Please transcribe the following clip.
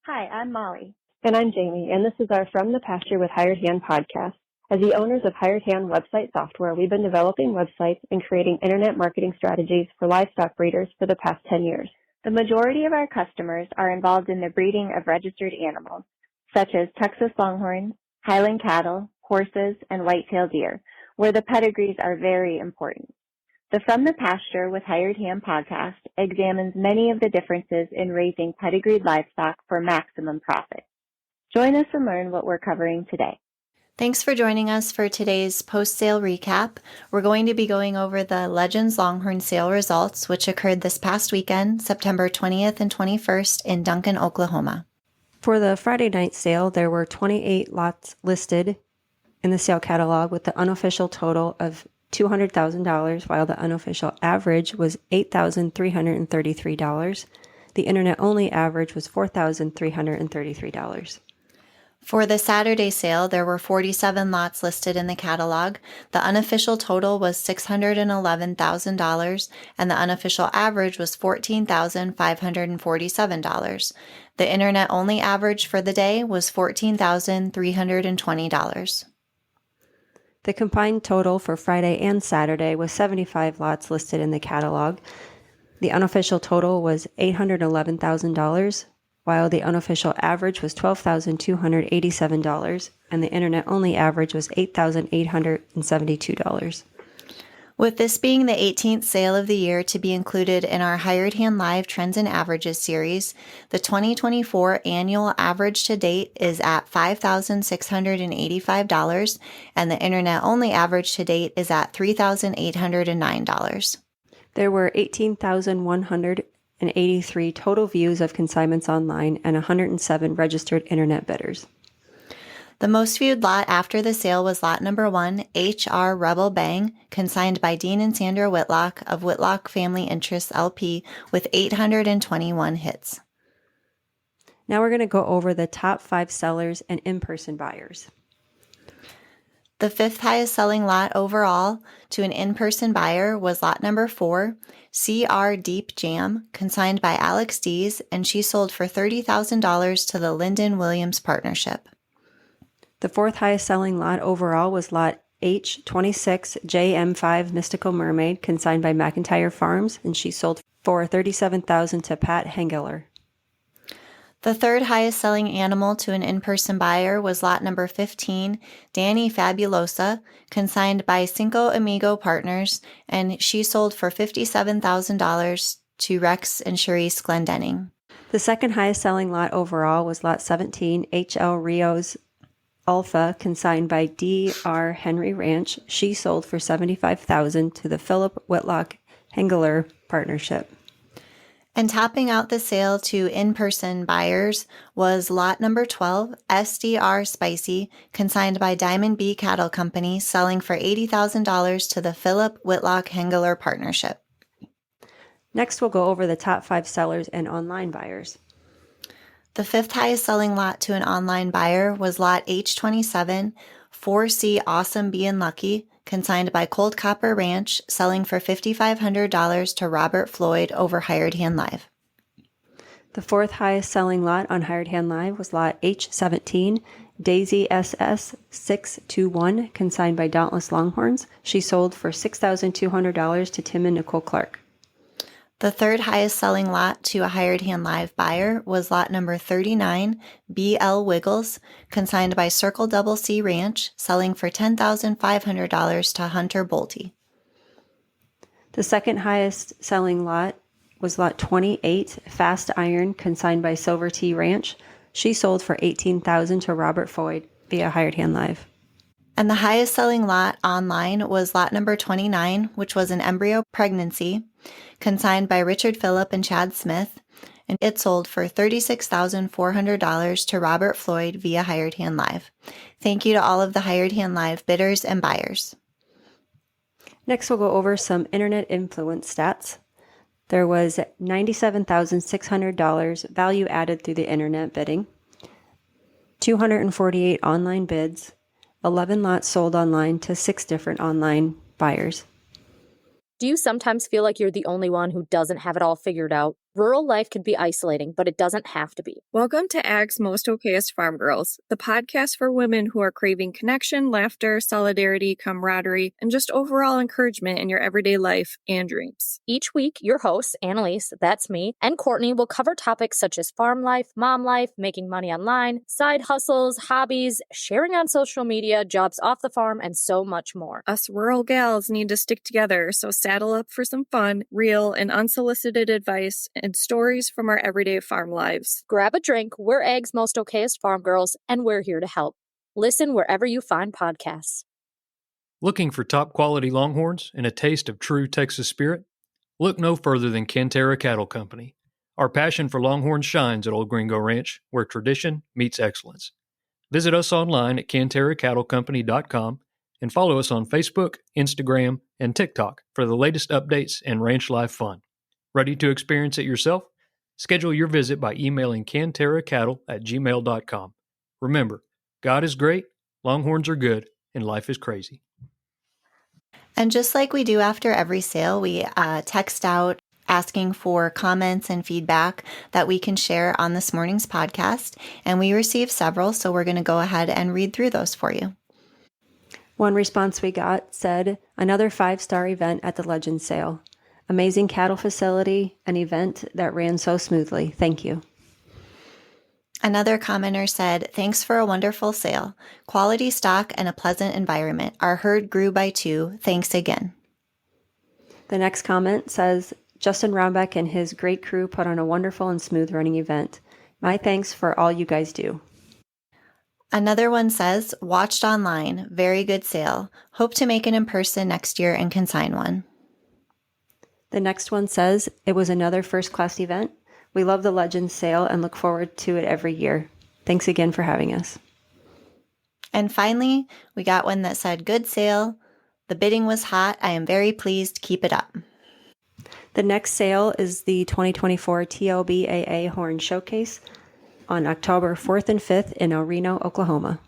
Hi, I'm Molly. And I'm Jaymie, and this is our From the Pasture with Hired Hand podcast. As the owners of Hired Hand website software, we've been developing websites and creating internet marketing strategies for livestock breeders for the past 10 years. The majority of our customers are involved in the breeding of registered animals, such as Texas Longhorns, Highland cattle, horses, and white-tailed deer, where the pedigrees are very important. The From the Pasture with Hired Hand podcast examines many of the differences in raising pedigreed livestock for maximum profit. Join us and learn what we're covering today. Thanks for joining us for today's post-sale recap. We're going to be going over the Legends Longhorn sale results, which occurred this past weekend, September 20th and 21st in Duncan, Oklahoma. For the Friday night sale, there were 28 lots listed in the sale catalog with the unofficial total of $200,000, while the unofficial average was $8,333. The internet-only average was $4,333. For the Saturday sale, there were 47 lots listed in the catalog. The unofficial total was $611,000, and the unofficial average was $14,547. The internet-only average for the day was $14,320. The combined total for Friday and Saturday was 75 lots listed in the catalog. The unofficial total was $811,000, while the unofficial average was $12,287, and the internet-only average was $8,872. With this being the 18th sale of the year to be included in our Hired Hand Live Trends and Averages series, the 2024 annual average to date is at $5,685, and the internet-only average to date is at $3,809. There were 18,183 total views of consignments online and 107 registered internet bidders. The most viewed lot after the sale was lot number 1, HR Rebel Bang, consigned by Dean and Sandra Whitlock of Whitlock Family Interests LP with 821 hits. Now we're going to go over the top 5 sellers and in-person buyers. The 5th highest selling lot overall to an in-person buyer was lot number 4, CR Deep Jam, consigned by Alex Dees, and she sold for $30,000 to the Lyndon Williams Partnership. The 4th highest selling lot overall was lot H26JM5 Mystical Mermaid, consigned by McIntyre Farms, and she sold for $37,000 to Pat Hengeler. The 3rd highest selling animal to an in-person buyer was lot number 15, Danny Fabulosa, consigned by Cinco Amigo Partners, and she sold for $57,000 to Rex and Cherise Glendenning. The 2nd highest selling lot overall was lot 17, HL Rios Alpha, consigned by D.R. Henry Ranch. She sold for $75,000 to the Philip Whitlock Hengeler Partnership. And topping out the sale to in-person buyers was lot number 12, SDR Spicy, consigned by Diamond B Cattle Company, selling for $80,000 to the Philip Whitlock Hengeler Partnership. Next, we'll go over the top 5 sellers and online buyers. The 5th highest selling lot to an online buyer was lot H27, 4C Awesome Bein' Lucky, consigned by Cold Copper Ranch, selling for $5,500 to Robert Floyd over Hired Hand Live. The 4th highest selling lot on Hired Hand Live was lot H17, Daisy SS 621, consigned by Dauntless Longhorns. She sold for $6,200 to Tim and Nicole Clark. The 3rd highest selling lot to a Hired Hand Live buyer was lot number 39, BL Wiggles, consigned by Circle Double C Ranch, selling for $10,500 to Hunter Bolte. The 2nd highest selling lot was lot 28, Fast Iron, consigned by Silver T Ranch. She sold for $18,000 to Robert Floyd via Hired Hand Live. And the highest selling lot online was lot number 29, which was an embryo pregnancy, consigned by Richard Phillip and Chad Smith, and it sold for $36,400 to Robert Floyd via Hired Hand Live. Thank you to all of the Hired Hand Live bidders and buyers. Next, we'll go over some internet influence stats. There was $97,600 value added through the internet bidding, 248 online bids, 11 lots sold online to 6 different online buyers. Do you sometimes feel like you're the only one who doesn't have it all figured out? Rural life can be isolating, but it doesn't have to be. Welcome to Ag's Most Okayest Farm Girls, the podcast for women who are craving connection, laughter, solidarity, camaraderie, and just overall encouragement in your everyday life and dreams. Each week, your hosts, Annalise, that's me, and Courtney will cover topics such as farm life, mom life, making money online, side hustles, hobbies, sharing on social media, jobs off the farm, and so much more. Us rural gals need to stick together, so saddle up for some fun, real, and unsolicited advice and stories from our everyday farm lives. Grab a drink, we're Ag's Most Okayest Farm Girls, and we're here to help. Listen wherever you find podcasts. Looking for top quality Longhorns and a taste of true Texas spirit? Look no further than Cantera Cattle Company. Our passion for Longhorns shines at Old Gringo Ranch, where tradition meets excellence. Visit us online at CanteraCattleCompany.com and follow us on Facebook, Instagram, and TikTok for the latest updates and ranch life fun. Ready to experience it yourself? Schedule your visit by emailing canteracattle@gmail.com. Remember, God is great, Longhorns are good, and life is crazy. And just like we do after every sale, we text out asking for comments and feedback that we can share on this morning's podcast. And we received several, so we're going to go ahead and read through those for you. One response we got said, another 5-star event at the Legend Sale. Amazing cattle facility, an event that ran so smoothly. Thank you. Another commenter said, thanks for a wonderful sale. Quality stock and a pleasant environment. Our herd grew by 2. Thanks again. The next comment says, Justin Rombeck and his great crew put on a wonderful and smooth running event. My thanks for all you guys do. Another one says, watched online. Very good sale. Hope to make it in person next year and consign one. The next one says, it was another first-class event. We love the Legends sale and look forward to it every year. Thanks again for having us. And finally, we got one that said, good sale. The bidding was hot. I am very pleased. Keep it up. The next sale is the 2024 TLBAA Horn Showcase on October 4th and 5th in El Reno, Oklahoma.